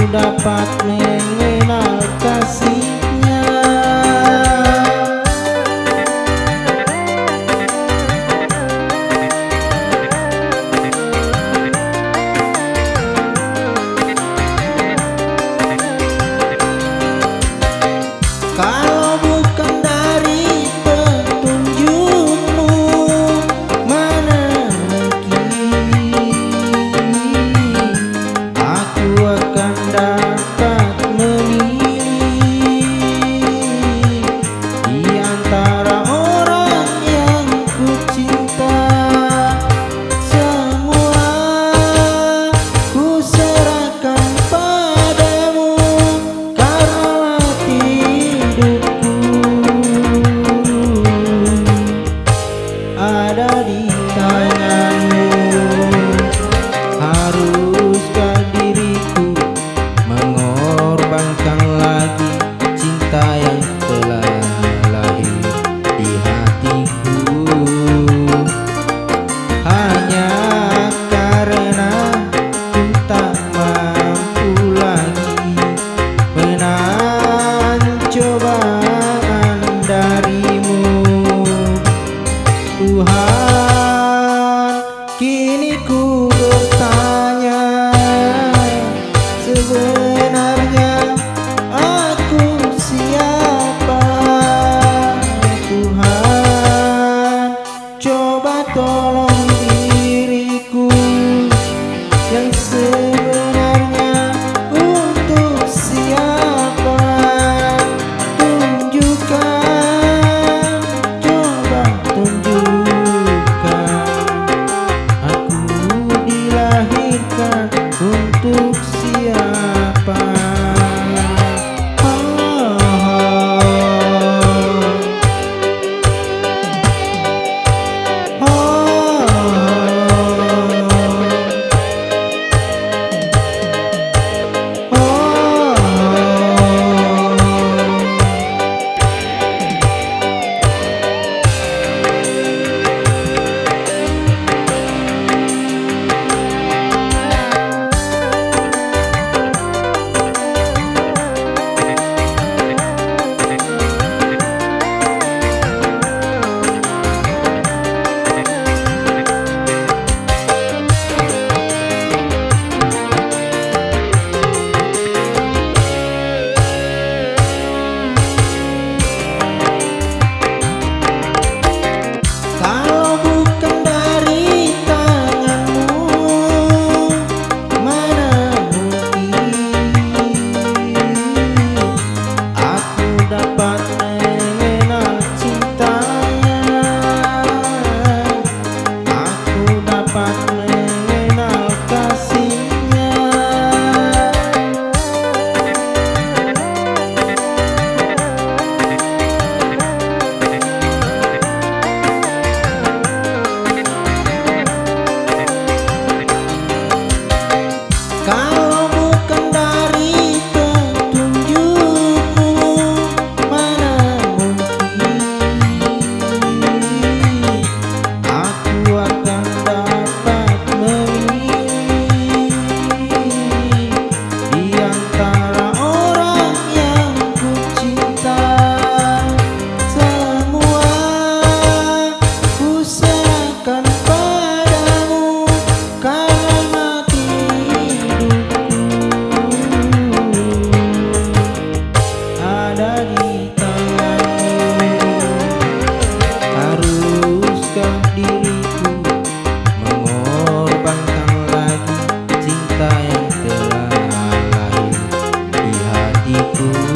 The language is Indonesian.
dapat mengenal kasihnya. Kalau bukan dari petunjukmu, mana mungkin aku akan dapat memilih di antara orang yang ku cinta. Semua ku serahkan padamu, karena hidupku ada di tanganmu. Haruskah diriku mengorbankan lagi cinta yang telah lahir di hatiku, hanya karena ku tak mampu lagi menahan cobaan darimu. Tuhan, kini ku bertanya, sebenarnya aku siapa? Tuhan, coba tolong diriku yang sebenarnya untuk siapa. Tunjukkan, coba tunjukkan, aku dilahirkan untuk siapa. Kalau bukan dari tanganmu, mana mungkin aku dapat mengenal cintanya, aku dapat mengenal kasihnya. Kalau bukan dari petunjukmu, mana mungkin aku akan dapat memilih di antara orang yang ku cinta. Semua ku serahkan padamu, karena ada di tanganmu. Haruskah diriku mengorbankan lagi cinta yang telah lahir di hatiku?